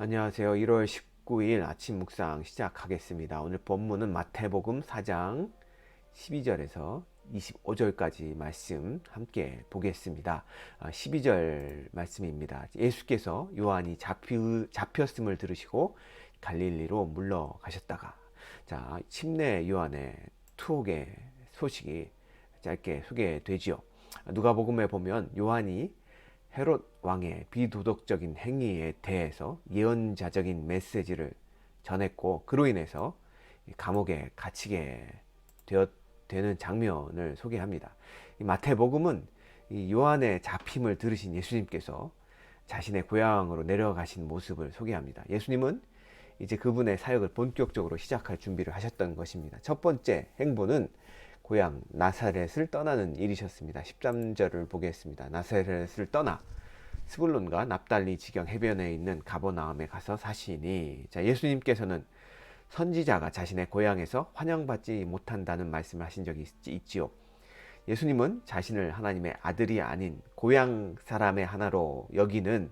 안녕하세요. 1월 19일 아침 묵상 시작하겠습니다. 오늘 본문은 마태복음 4장 12절에서 25절까지 말씀 함께 보겠습니다. 12절 말씀입니다. 예수께서 요한이 잡혔음을 들으시고 갈릴리로 물러가셨다가, 자, 침례 요한의 투옥의 소식이 짧게 소개되지요. 누가복음에 보면 요한이 헤롯 왕의 비도덕적인 행위에 대해서 예언자적인 메시지를 전했고, 그로 인해서 감옥에 갇히게 되는 장면을 소개합니다. 이 마태복음은 이 요한의 잡힘을 들으신 예수님께서 자신의 고향으로 내려가신 모습을 소개합니다. 예수님은 이제 그분의 사역을 본격적으로 시작할 준비를 하셨던 것입니다. 첫 번째 행보는 고향 나사렛을 떠나는 일이셨습니다. 13절을 보겠습니다. 나사렛을 떠나 스불론과 납달리 지경 해변에 있는 가버나움에 가서 사시니, 자, 예수님께서는 선지자가 자신의 고향에서 환영받지 못한다는 말씀을 하신 적이 있지요. 예수님은 자신을 하나님의 아들이 아닌 고향 사람의 하나로 여기는,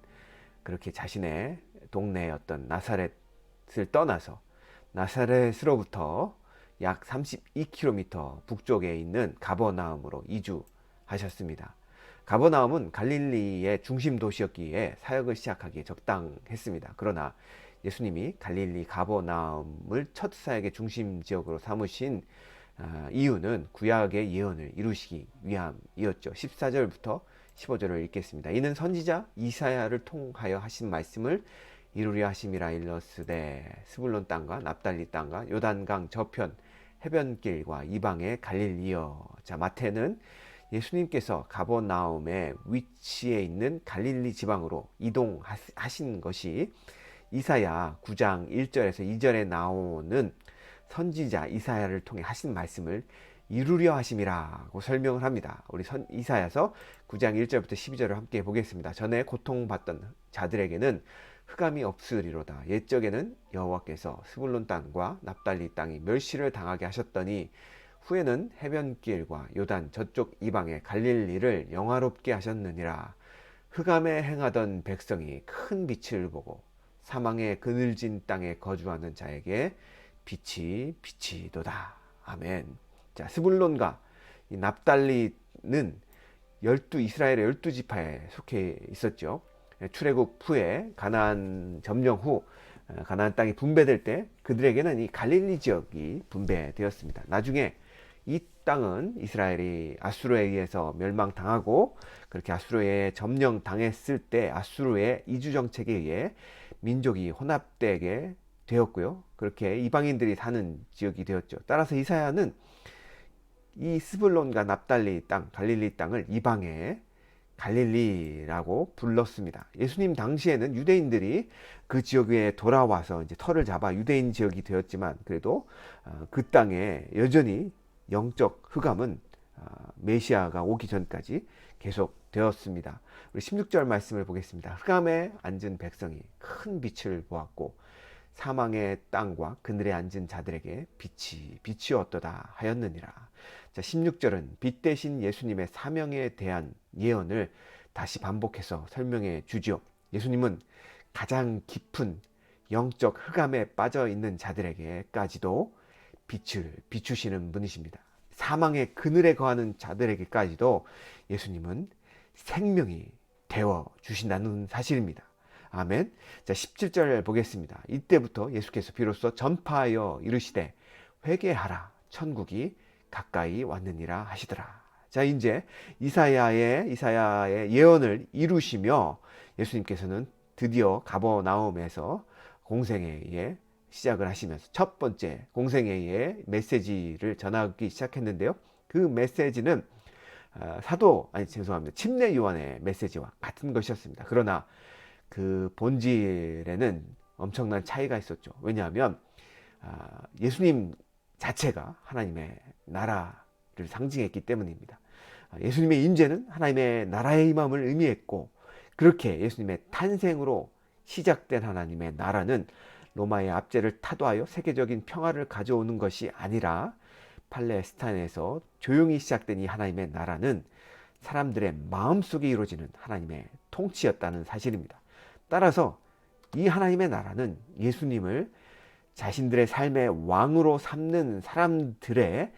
그렇게 자신의 동네였던 나사렛을 떠나서 나사렛으로부터 약 32km 북쪽에 있는 가버나움으로 이주하셨습니다. 가버나움은 갈릴리의 중심 도시였기에 사역을 시작하기에 적당했습니다. 그러나 예수님이 갈릴리 가버나움을 첫 사역의 중심 지역으로 삼으신 이유는 구약의 예언을 이루시기 위함이었죠. 14절부터 15절을 읽겠습니다. 이는 선지자 이사야를 통하여 하신 말씀을 이루려 하심이라. 일러스되 스불론 땅과 납달리 땅과 요단강 저편 해변길과 이방의 갈릴리여. 자, 마태는 예수님께서 가버나움의 위치에 있는 갈릴리 지방으로 이동하신 것이 이사야 9장 1절에서 2절에 나오는 선지자 이사야를 통해 하신 말씀을 이루려 하심이라고 설명을 합니다. 우리 이사야서 9장 1절부터 12절을 함께 보겠습니다. 전에 고통받던 자들에게는 흑암이 없으리로다. 옛적에는 여호와께서 스불론 땅과 납달리 땅이 멸시를 당하게 하셨더니 후에는 해변길과 요단 저쪽 이방의 갈릴리를 영화롭게 하셨느니라. 흑암에 행하던 백성이 큰 빛을 보고 사망의 그늘진 땅에 거주하는 자에게 빛이 비치도다. 아멘. 자, 스불론과 이 납달리는 이스라엘의 12지파에 속해 있었죠. 출애굽 후에 가나안 점령 후 가나안 땅이 분배될 때 그들에게는 이 갈릴리 지역이 분배되었습니다. 나중에 이 땅은 이스라엘이 아수르에 의해서 멸망당하고, 그렇게 아수르에 점령당했을 때 아수르의 이주 정책에 의해 민족이 혼합되게 되었고요. 그렇게 이방인들이 사는 지역이 되었죠. 따라서 이사야는 이 스불론과 납달리 땅, 갈릴리 땅을 이방의 갈릴리라고 불렀습니다. 예수님 당시에는 유대인들이 그 지역에 돌아와서 이제 터를 잡아 유대인 지역이 되었지만, 그래도 그 땅에 여전히 영적 흑암은 메시아가 오기 전까지 계속 되었습니다. 우리 16절 말씀을 보겠습니다. 흑암에 앉은 백성이 큰 빛을 보았고 사망의 땅과 그늘에 앉은 자들에게 빛이 비치었도다 하였느니라. 자, 16절은 빛 대신 예수님의 사명에 대한 예언을 다시 반복해서 설명해 주죠. 예수님은 가장 깊은 영적 흑암에 빠져 있는 자들에게까지도 빛을 비추시는 분이십니다. 사망의 그늘에 거하는 자들에게까지도 예수님은 생명이 되어 주신다는 사실입니다. 아멘. 자, 17절 보겠습니다. 이때부터 예수께서 비로소 전파하여 이르시되 회개하라, 천국이 가까이 왔느니라 하시더라. 자, 이제 이사야의 예언을 이루시며 예수님께서는 드디어 가버나움에서 공생애에 시작을 하시면서 첫 번째 공생애의 메시지를 전하기 시작했는데요. 그 메시지는 침례 요한의 메시지와 같은 것이었습니다. 그러나 그 본질에는 엄청난 차이가 있었죠. 왜냐하면 예수님 자체가 하나님의 나라를 상징했기 때문입니다. 예수님의 임재는 하나님의 나라의 임함을 의미했고, 그렇게 예수님의 탄생으로 시작된 하나님의 나라는 로마의 압제를 타도하여 세계적인 평화를 가져오는 것이 아니라 팔레스타인에서 조용히 시작된 이 하나님의 나라는 사람들의 마음속에 이루어지는 하나님의 통치였다는 사실입니다. 따라서 이 하나님의 나라는 예수님을 자신들의 삶의 왕으로 삼는 사람들의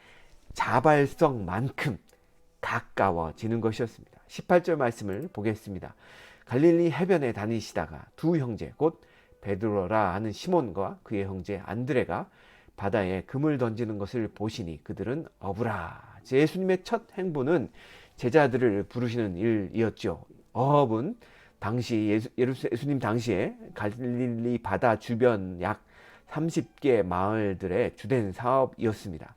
자발성만큼 가까워지는 것이었습니다. 18절 말씀을 보겠습니다. 갈릴리 해변에 다니시다가 두 형제 곧 베드로라 하는 시몬과 그의 형제 안드레가 바다에 금을 던지는 것을 보시니 그들은 어부라. 예수님의 첫 행보는 제자들을 부르시는 일이었죠. 어업은 당시 예수님 당시에 갈릴리 바다 주변 약 30개 마을들의 주된 사업이었습니다.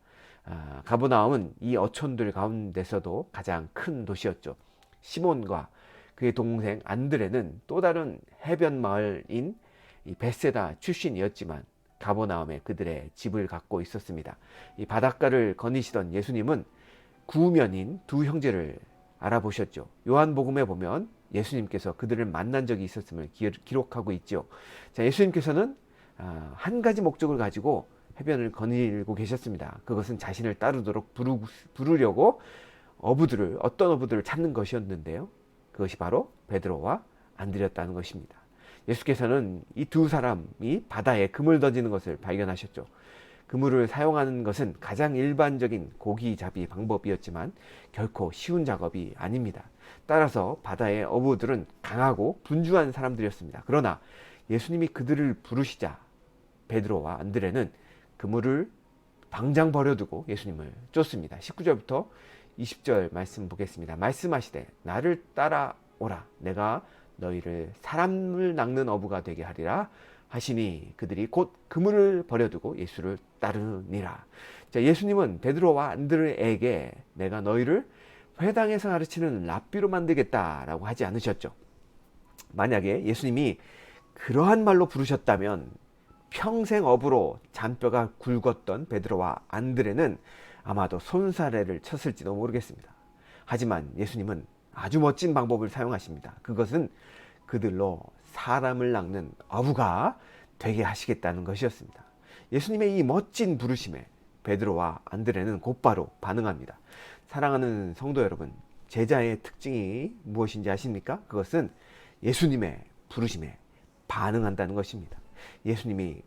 가버나움은 이 어촌들 가운데서도 가장 큰 도시였죠. 시몬과 그의 동생 안드레는 또 다른 해변 마을인 베세다 출신이었지만 가버나움에 그들의 집을 갖고 있었습니다. 이 바닷가를 거니시던 예수님은 구면인 두 형제를 알아보셨죠. 요한복음에 보면 예수님께서 그들을 만난 적이 있었음을 기록하고 있죠. 자, 예수님께서는 한 가지 목적을 가지고 해변을 거닐고 계셨습니다. 그것은 자신을 따르도록 부르려고 어떤 어부들을 찾는 것이었는데요. 그것이 바로 베드로와 안드레였다는 것입니다. 예수께서는 이 두 사람이 바다에 그물 던지는 것을 발견하셨죠. 그물을 사용하는 것은 가장 일반적인 고기잡이 방법이었지만 결코 쉬운 작업이 아닙니다. 따라서 바다의 어부들은 강하고 분주한 사람들이었습니다. 그러나 예수님이 그들을 부르시자 베드로와 안드레는 그물을 당장 버려두고 예수님을 쫓습니다. 19절부터 20절 말씀 보겠습니다. 말씀하시되 나를 따라오라. 내가 너희를 사람을 낚는 어부가 되게 하리라 하시니 그들이 곧 그물을 버려두고 예수를 따르니라. 자, 예수님은 베드로와 안드레에게 내가 너희를 회당에서 가르치는 랍비로 만들겠다라고 하지 않으셨죠. 만약에 예수님이 그러한 말로 부르셨다면 평생 어부로 잔뼈가 굵었던 베드로와 안드레는 아마도 손사래를 쳤을지도 모르겠습니다. 하지만 예수님은 아주 멋진 방법을 사용하십니다. 그것은 그들로 사람을 낚는 어부가 되게 하시겠다는 것이었습니다. 예수님의 이 멋진 부르심에 베드로와 안드레는 곧바로 반응합니다. 사랑하는 성도 여러분, 제자의 특징이 무엇인지 아십니까? 그것은 예수님의 부르심에 반응한다는 것입니다. 예수님의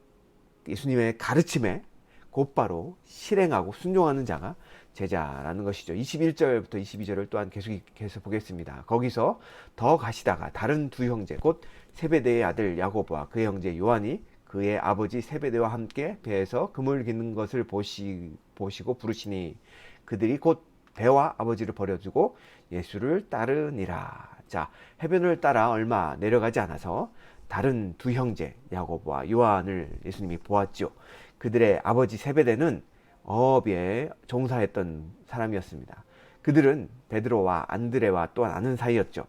가르침에 곧바로 실행하고 순종하는 자가 제자라는 것이죠. 21절부터 22절을 또한 계속해서 보겠습니다. 거기서 더 가시다가 다른 두 형제 곧 세베대의 아들 야고보와 그의 형제 요한이 그의 아버지 세베대와 함께 배에서 그물 깃는 것을 보시고 부르시니 그들이 곧 배와 아버지를 버려두고 예수를 따르니라. 자, 해변을 따라 얼마 내려가지 않아서 다른 두 형제 야고보와 요한을 예수님이 보았죠. 그들의 아버지 세베대는 어업에 종사했던 사람이었습니다. 그들은 베드로와 안드레와 또한 아는 사이였죠.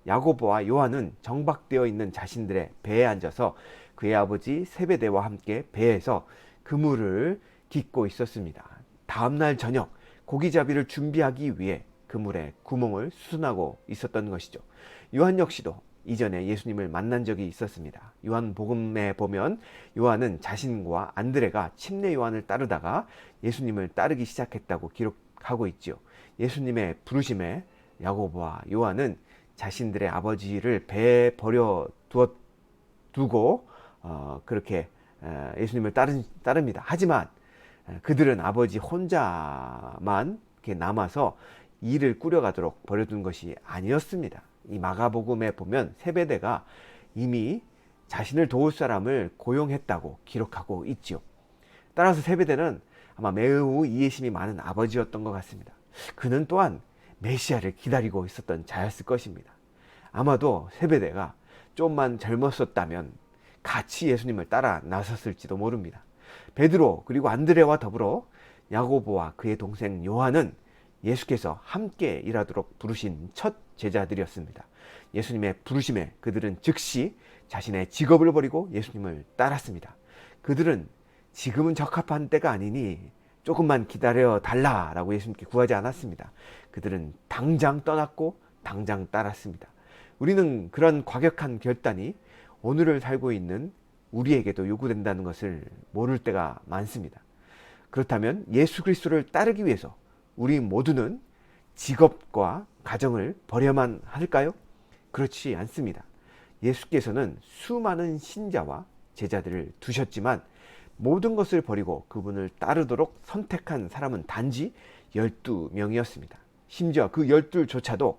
야고보와 요한은 정박되어 있는 자신들의 배에 앉아서 그의 아버지 세베대와 함께 배에서 그물을 깃고 있었습니다. 다음날 저녁 고기잡이를 준비하기 위해 그물에 구멍을 수순하고 있었던 것이죠. 요한 역시도 이전에 예수님을 만난 적이 있었습니다. 요한복음에 보면 요한은 자신과 안드레가 침례 요한을 따르다가 예수님을 따르기 시작했다고 기록하고 있죠. 예수님의 부르심에 야고보와 요한은 자신들의 아버지를 배에 두고 그렇게 예수님을 따릅니다. 하지만 그들은 아버지 혼자만 이렇게 남아서 일을 꾸려가도록 버려둔 것이 아니었습니다. 이 마가복음에 보면 세베대가 이미 자신을 도울 사람을 고용했다고 기록하고 있지요. 따라서 세베대는 아마 매우 이해심이 많은 아버지였던 것 같습니다. 그는 또한 메시아를 기다리고 있었던 자였을 것입니다. 아마도 세베대가 좀만 젊었었다면 같이 예수님을 따라 나섰을지도 모릅니다. 베드로 그리고 안드레와 더불어 야고보와 그의 동생 요한은 예수께서 함께 일하도록 부르신 첫 제자들이었습니다. 예수님의 부르심에 그들은 즉시 자신의 직업을 버리고 예수님을 따랐습니다. 그들은 지금은 적합한 때가 아니니 조금만 기다려 달라라고 예수님께 구하지 않았습니다. 그들은 당장 떠났고 당장 따랐습니다. 우리는 그런 과격한 결단이 오늘을 살고 있는 우리에게도 요구된다는 것을 모를 때가 많습니다. 그렇다면 예수 그리스도를 따르기 위해서 우리 모두는 직업과 가정을 버려야만 할까요? 그렇지 않습니다. 예수께서는 수많은 신자와 제자들을 두셨지만 모든 것을 버리고 그분을 따르도록 선택한 사람은 단지 12명이었습니다. 심지어 그 12조차도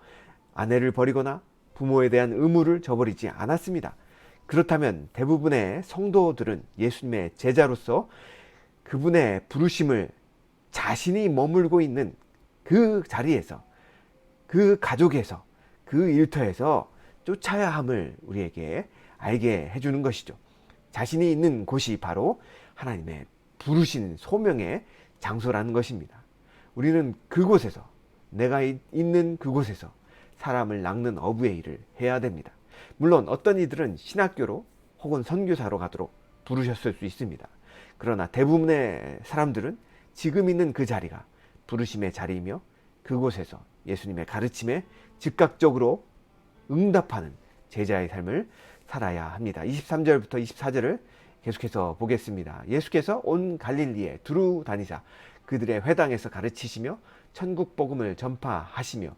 아내를 버리거나 부모에 대한 의무를 저버리지 않았습니다. 그렇다면 대부분의 성도들은 예수님의 제자로서 그분의 부르심을 자신이 머물고 있는 그 자리에서, 그 가족에서, 그 일터에서 쫓아야 함을 우리에게 알게 해주는 것이죠. 자신이 있는 곳이 바로 하나님의 부르신 소명의 장소라는 것입니다. 우리는 그곳에서, 내가 있는 그곳에서 사람을 낚는 어부의 일을 해야 됩니다. 물론 어떤 이들은 신학교로 혹은 선교사로 가도록 부르셨을 수 있습니다. 그러나 대부분의 사람들은 지금 있는 그 자리가 부르심의 자리이며 그곳에서 예수님의 가르침에 즉각적으로 응답하는 제자의 삶을 살아야 합니다. 23절부터 24절을 계속해서 보겠습니다. 예수께서 온 갈릴리에 두루 다니사 그들의 회당에서 가르치시며 천국 복음을 전파하시며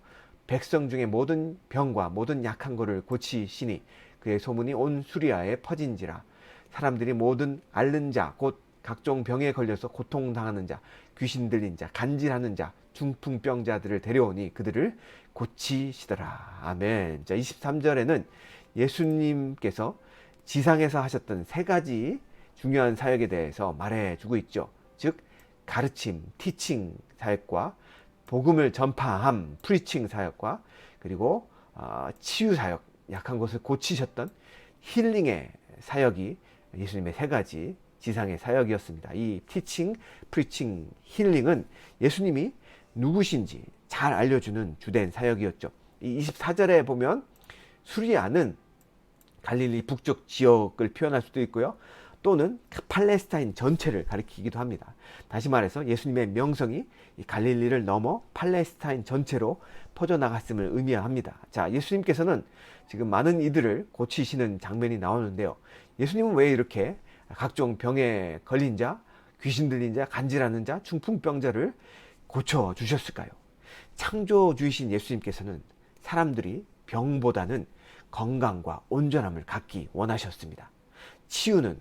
백성 중에 모든 병과 모든 약한 것을 고치시니 그의 소문이 온 수리아에 퍼진지라. 사람들이 모든 앓는 자 곧 각종 병에 걸려서 고통당하는 자, 귀신 들린 자, 간질하는 자, 중풍병자들을 데려오니 그들을 고치시더라. 아멘. 자, 23절에는 예수님께서 지상에서 하셨던 세 가지 중요한 사역에 대해서 말해주고 있죠. 즉 가르침, 티칭 사역과 복음을 전파함, 프리칭 사역과 그리고 치유 사역, 약한 것을 고치셨던 힐링의 사역이 예수님의 세 가지 지상의 사역이었습니다. 이 티칭, 프리칭, 힐링은 예수님이 누구신지 잘 알려주는 주된 사역이었죠. 이 24절에 보면 수리아는 갈릴리 북쪽 지역을 표현할 수도 있고요. 또는 팔레스타인 전체를 가리키기도 합니다. 다시 말해서 예수님의 명성이 이 갈릴리를 넘어 팔레스타인 전체로 퍼져나갔음을 의미합니다. 자, 예수님께서는 지금 많은 이들을 고치시는 장면이 나오는데요. 예수님은 왜 이렇게 각종 병에 걸린 자, 귀신 들린 자, 간질하는 자, 중풍병자를 고쳐주셨을까요? 창조주이신 예수님께서는 사람들이 병보다는 건강과 온전함을 갖기 원하셨습니다. 치유는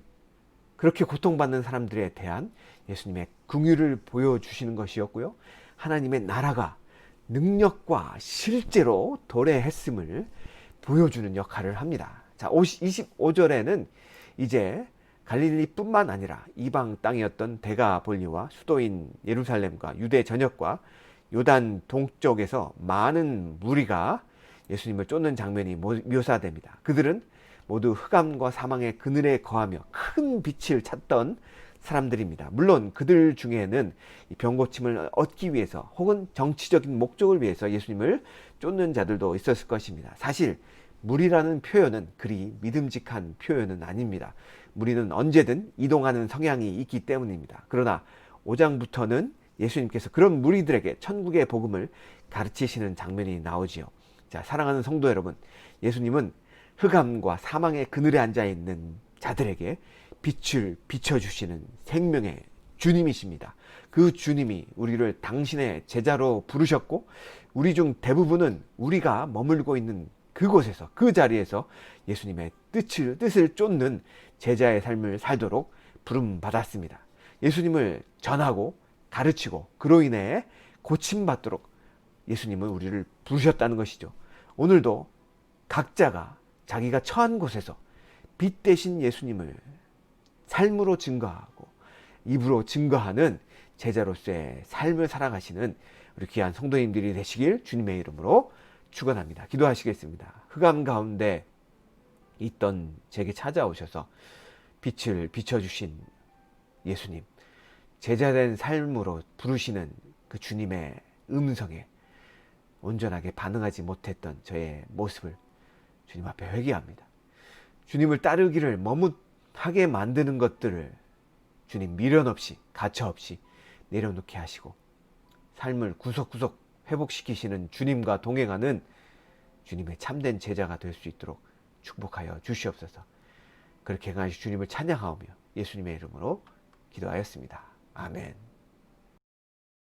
그렇게 고통받는 사람들에 대한 예수님의 긍휼을 보여주시는 것이었고요. 하나님의 나라가 능력과 실제로 도래했음을 보여주는 역할을 합니다. 자, 25절에는 이제 갈릴리뿐만 아니라 이방 땅이었던 데가볼리와 수도인 예루살렘과 유대 전역과 요단 동쪽에서 많은 무리가 예수님을 쫓는 장면이 묘사됩니다. 그들은 모두 흑암과 사망의 그늘에 거하며 큰 빛을 찾던 사람들입니다. 물론 그들 중에는 병고침을 얻기 위해서 혹은 정치적인 목적을 위해서 예수님을 쫓는 자들도 있었을 것입니다. 사실 무리라는 표현은 그리 믿음직한 표현은 아닙니다. 무리는 언제든 이동하는 성향이 있기 때문입니다. 그러나 5장부터는 예수님께서 그런 무리들에게 천국의 복음을 가르치시는 장면이 나오지요. 자, 사랑하는 성도 여러분, 예수님은 흑암과 사망의 그늘에 앉아있는 자들에게 빛을 비춰주시는 생명의 주님이십니다. 그 주님이 우리를 당신의 제자로 부르셨고 우리 중 대부분은 우리가 머물고 있는 그곳에서, 그 자리에서 예수님의 뜻을 쫓는 제자의 삶을 살도록 부름받았습니다. 예수님을 전하고 가르치고 그로 인해 고침받도록 예수님은 우리를 부르셨다는 것이죠. 오늘도 각자가 자기가 처한 곳에서 빛 대신 예수님을 삶으로 증거하고 입으로 증거하는 제자로서의 삶을 살아가시는 우리 귀한 성도님들이 되시길 주님의 이름으로 축원합니다. 기도하시겠습니다. 흑암 가운데 있던 제게 찾아오셔서 빛을 비춰주신 예수님, 제자된 삶으로 부르시는 그 주님의 음성에 온전하게 반응하지 못했던 저의 모습을 주님 앞에 회개합니다. 주님을 따르기를 머뭇하게 만드는 것들을 주님 미련 없이 가차 없이 내려놓게 하시고 삶을 구석구석 회복시키시는 주님과 동행하는 주님의 참된 제자가 될 수 있도록 축복하여 주시옵소서. 그렇게 행하시 주님을 찬양하오며 예수님의 이름으로 기도하였습니다. 아멘.